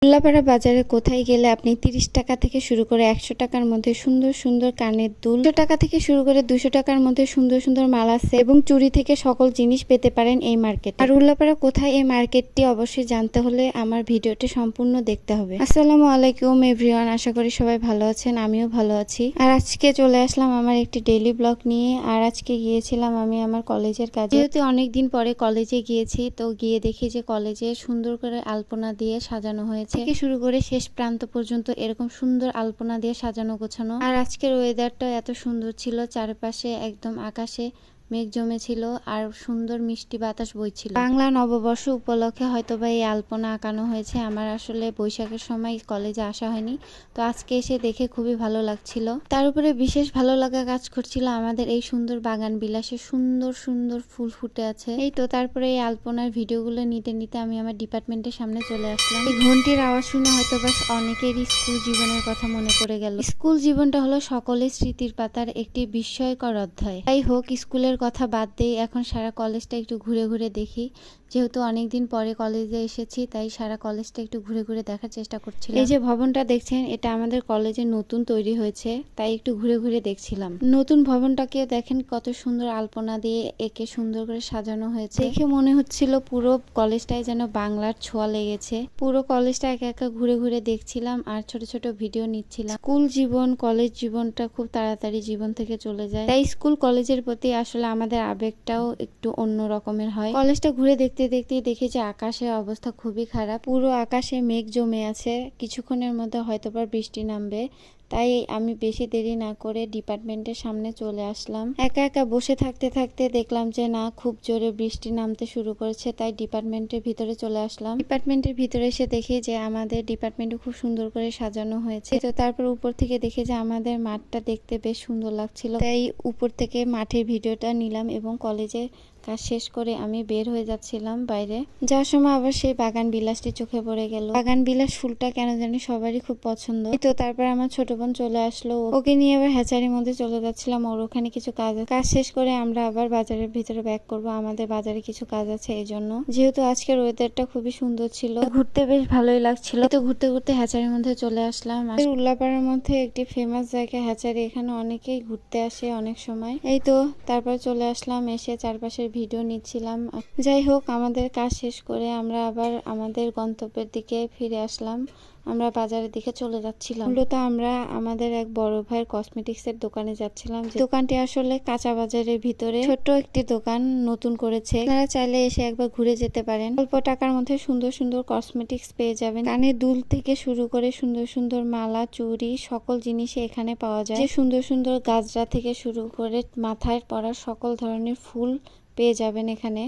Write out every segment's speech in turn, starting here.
উল্লাপাড়া বাজারে কোথায় গেলে আপনি 30 টাকা থেকে শুরু করে 100 টাকার মধ্যে সুন্দর সুন্দর কানের দুল, 100 টাকা থেকে শুরু করে 200 টাকার মধ্যে সুন্দর সুন্দর মালা সেট এবং চুড়ি থেকে সকল জিনিস পেতে পারেন এই মার্কেটে। আর উল্লাপাড়া কোথায় এই মার্কেটটি অবশ্যই জানতে হলে আমার ভিডিওটি সম্পূর্ণ দেখতে হবে। আসসালামু আলাইকুম এভরিওয়ান, আশা করি সবাই ভালো আছেন, আমিও ভালো আছি। আর আজকে চলে আসলাম আমার একটি ডেইলি ব্লগ নিয়ে। আর আজকে গিয়েছিলাম আমি আমার কলেজের কাজে, যেহেতু অনেকদিন পরে কলেজে গিয়েছি, তো গিয়ে দেখি যে কলেজে সুন্দর করে আলপনা দিয়ে সাজানো হয়েছে, থেকে শুরু করে শেষ প্রান্ত পর্যন্ত এরকম সুন্দর আলপনা দিয়ে সাজানো গোছানো। আর আজকের ওয়েদারটা এত সুন্দর ছিল, চারপাশে একদম আকাশে মেঘ জমেছিল আর সুন্দর মিষ্টি বাতাস বইছিল। বাংলা নববর্ষ উপলক্ষে হয়তোবা এই আলপনা আঁকানো হয়েছে। আমার আসলে বৈশাখের সময় কলেজে আসা হয়নি, তো আজকে এসে দেখে খুবই ভালো লাগছিল। তার উপরে বিশেষ ভালো লাগা কাজ করছিল আমাদের এই সুন্দর বাগান বিলাসে সুন্দর সুন্দর ফুল ফুটে আছে। এই তো তারপরে এই আলপনার ভিডিওগুলো নিতে নিতে আমি আমার ডিপার্টমেন্টের সামনে চলে আসলাম। এই ঘন্টির আওয়াজ শুনে হয়তোবা অনেকেরই স্কুল জীবনের কথা মনে পড়ে গেল। স্কুল জীবনটা হলো সকলের স্মৃতির পাতার একটি বিস্ময়কর অধ্যায়। তাই হোক, স্কুলের কথা বাদ দেই, এখন সারা কলেজটা একটু ঘুরে ঘুরে দেখি। যেহেতু অনেকদিন পরে কলেজে এসেছি, তাই সারা কলেজটা একটু ঘুরে ঘুরে দেখার চেষ্টা করছিলাম। এই যে ভবনটা দেখছেন, এটা আমাদের কলেজে নতুন তৈরি হয়েছে, তাই একটু ঘুরে ঘুরে দেখছিলাম। নতুন ভবনটাকে দেখেন কত সুন্দর আলপনা দিয়ে একে সুন্দর করে সাজানো হয়েছে। দেখে মনে হচ্ছিল পুরো কলেজটায় যেন বাংলার ছোঁয়া লেগেছে। পুরো কলেজটা একা একা ঘুরে ঘুরে দেখছিলাম আর ছোট ছোট ভিডিও নিচ্ছিলাম। স্কুল জীবন কলেজ জীবনটা খুব তাড়াতাড়ি জীবন থেকে চলে যায়, তাই স্কুল কলেজের প্রতি আসলে আমাদের আবেগটাও একটু অন্য রকমের হয়। কলেজটা ঘুরে দেখতে দেখতেই দেখি যে আকাশের অবস্থা খুবই খারাপ, পুরো আকাশে মেঘ জমে আছে, কিছুক্ষণের মধ্যে হয়তোবা বৃষ্টি নামবে। তাই আমি বেশি দেরি না করে ডিপার্টমেন্টের সামনে চলে আসলাম। একা একা বসে থাকতে থাকতে দেখলাম যে না, খুব জোরে বৃষ্টি নামতে শুরু করেছে, তাই ডিপার্টমেন্টের ভিতরে চলে আসলাম। ডিপার্টমেন্টের ভিতরে এসে দেখি যে আমাদের ডিপার্টমেন্টে খুব সুন্দর করে সাজানো হয়েছে। তো তারপর উপর থেকে দেখি যে আমাদের মাঠটা দেখতে বেশ সুন্দর লাগছিল, তাই উপর থেকে মাঠের ভিডিওটা নিলাম এবং কলেজে কাজ শেষ করে আমি বের হয়ে যাচ্ছিলাম বাইরে। যাওয়ার সময় আবার সেই বাগান বিলাসটি চোখে পড়ে গেল। বাগান বিলাস ফুলটা কেন জানি সবারই খুব পছন্দ। তো তারপর আমার ছোট বোন চলে আসলো, ওকে নিয়ে আবার হ্যাচারির মধ্যে চলে যাচ্ছিলাম। ওর ওখানে কিছু কাজ শেষ করে আমরা আবার বাজারের ভিতরে ব্যাক করব, আমাদের বাজারে কিছু কাজ আছে এই জন্য। যেহেতু আজকের ওয়েদারটা খুবই সুন্দর ছিল, ঘুরতে বেশ ভালোই লাগছিল। তো ঘুরতে ঘুরতে হ্যাচারির মধ্যে চলে আসলাম। উল্লাপাড়ার মধ্যে একটি ফেমাস জায়গা হ্যাচারি, এখানে অনেকেই ঘুরতে আসে অনেক সময়। এই তো তারপর চলে আসলাম, এসে চারপাশের ভিডিও নিচ্ছিলাম। যাই হোক, আমাদের কাজ শেষ করে আমরা আবার আমাদের গন্তব্যের দিকে ফিরে আসলাম। আমরা বাজারের দিকে চলে যাচ্ছিলাম। মূলত আমরা আমাদের এক বড় ভাইয়ের কসমেটিক্স এর দোকানে যাচ্ছিলাম। দোকানটি আসলে কাঁচা বাজারের ভিতরে ছোট্ট একটি দোকান নতুন করেছে, আপনারা চাইলে এসে একবার ঘুরে যেতে পারেন। অল্প টাকার মধ্যে সুন্দর সুন্দর কসমেটিক্স পেয়ে যাবেন। কানের দুল থেকে শুরু করে সুন্দর সুন্দর মালা চুড়ি সকল জিনিসই এখানে পাওয়া যায়। যে সুন্দর সুন্দর গাজরা থেকে শুরু করে মাথায় পরা সকল ধরনের ফুল পেয়ে যাবেন এখানে।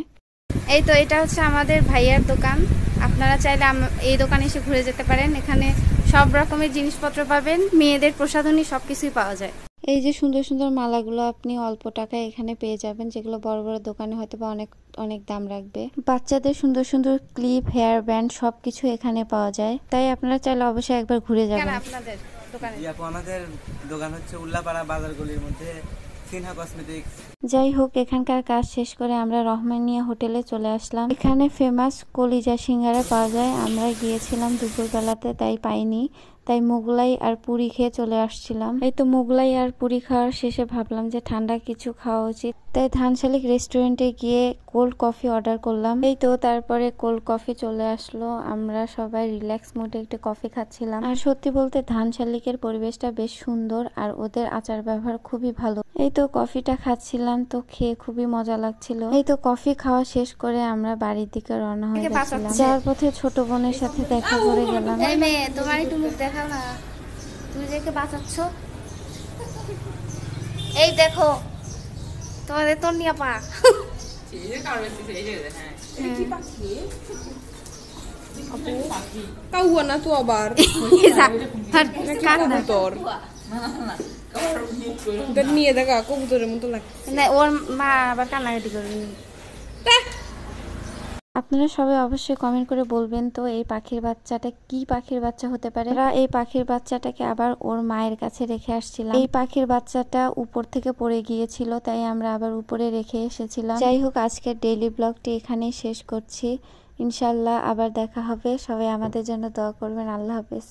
এই তো এটা হচ্ছে আমাদের ভাইয়ার দোকান, আপনারা চাইলে এই দোকানে এসে ঘুরে যেতে পারেন। এখানে সব রকমের জিনিসপত্র পাবেন, মেয়েদের প্রসাধনী সবকিছুই পাওয়া যায়। এই যে সুন্দর সুন্দর মালাগুলো আপনি অল্প টাকায় এখানে পেয়ে যাবেন, যেগুলো বড় বড় দোকানে হয়তো বা অনেক অনেক দাম রাখবে। বাচ্চাদের সুন্দর সুন্দর ক্লিপ, হেয়ার ব্যান্ড সবকিছু এখানে পাওয়া যায়, তাই আপনারা চাইলে অবশ্যই একবার ঘুরে যাবেন। আপনাদের দোকানে আমাদের দোকান হচ্ছে উল্লাপাড়া বাজার গলির মধ্যে সিনহা কসমেটিক্স। যাই হোক, এখানকার কাজ শেষ করে আমরা রহমানিয়া হোটেলে চলে আসলাম। এখানে ফেমাস কলিজা সিঙ্গারা পাওয়া যায়। আমরা গিয়েছিলাম দুপুরবেলাতে, তাই পাইনি, তাই মোগলাই আর পুরি খেয়ে চলে আসছিলাম। এই তো মোগলাই আর পুরি খাওয়ার শেষে ভাবলাম যে ঠান্ডা কিছু খাওয়া উচিত, তাই ধানশালিক রেস্টুরেন্টে গিয়ে কোল্ড কফি অর্ডার করলাম। এই তো তারপরে কোল্ড কফি চলে আসলো, আমরা সবাই রিল্যাক্স মুডে একটু কফি খাচ্ছিলাম। আর সত্যি বলতে ধানশালিকের পরিবেশটা বেশ সুন্দর আর ওদের আচার ব্যবহার খুবই ভালো। এই তো কফিটা খাচ্ছিলাম, তো খেয়ে খুবই মজা লাগছিল। এই তো কফি খাওয়া শেষ করে আমরা বাড়ির দিকে রওনা হয়ে যাচ্ছিলাম। যাওয়ার পথে ছোট বোনের সাথে দেখা করে গেলাম। এই মেয়ে, তোমার একটু মুখ দেখাও না, তুমি দেখে বাঁচাচ্ছ। এই দেখো তোমাদের তন্নিয়া পা। কাউয়া না তো আবার কবুতর নিয়ে দেখা, কবুতরের মতো লাগে। ওর মা আবার কান্নাকাটি করবে। আপনারা সবাই অবশ্যই কমেন্ট করে বলবেন তো এই পাখির বাচ্চাটা কি পাখির বাচ্চা হতে পারে। আমরা এই পাখির বাচ্চাটাকে আবার ওর মায়ের কাছে রেখে আসছিলাম। এই পাখির বাচ্চাটা উপর থেকে পড়ে গিয়েছিল, তাই আমরা আবার উপরে রেখে এসেছিলাম। যাই হোক, আজকের ডেইলি ব্লগটি এখানেই শেষ করছি। ইনশাল্লাহ আবার দেখা হবে। সবাই আমাদের জন্য দোয়া করবেন। আল্লাহ হাফেজ।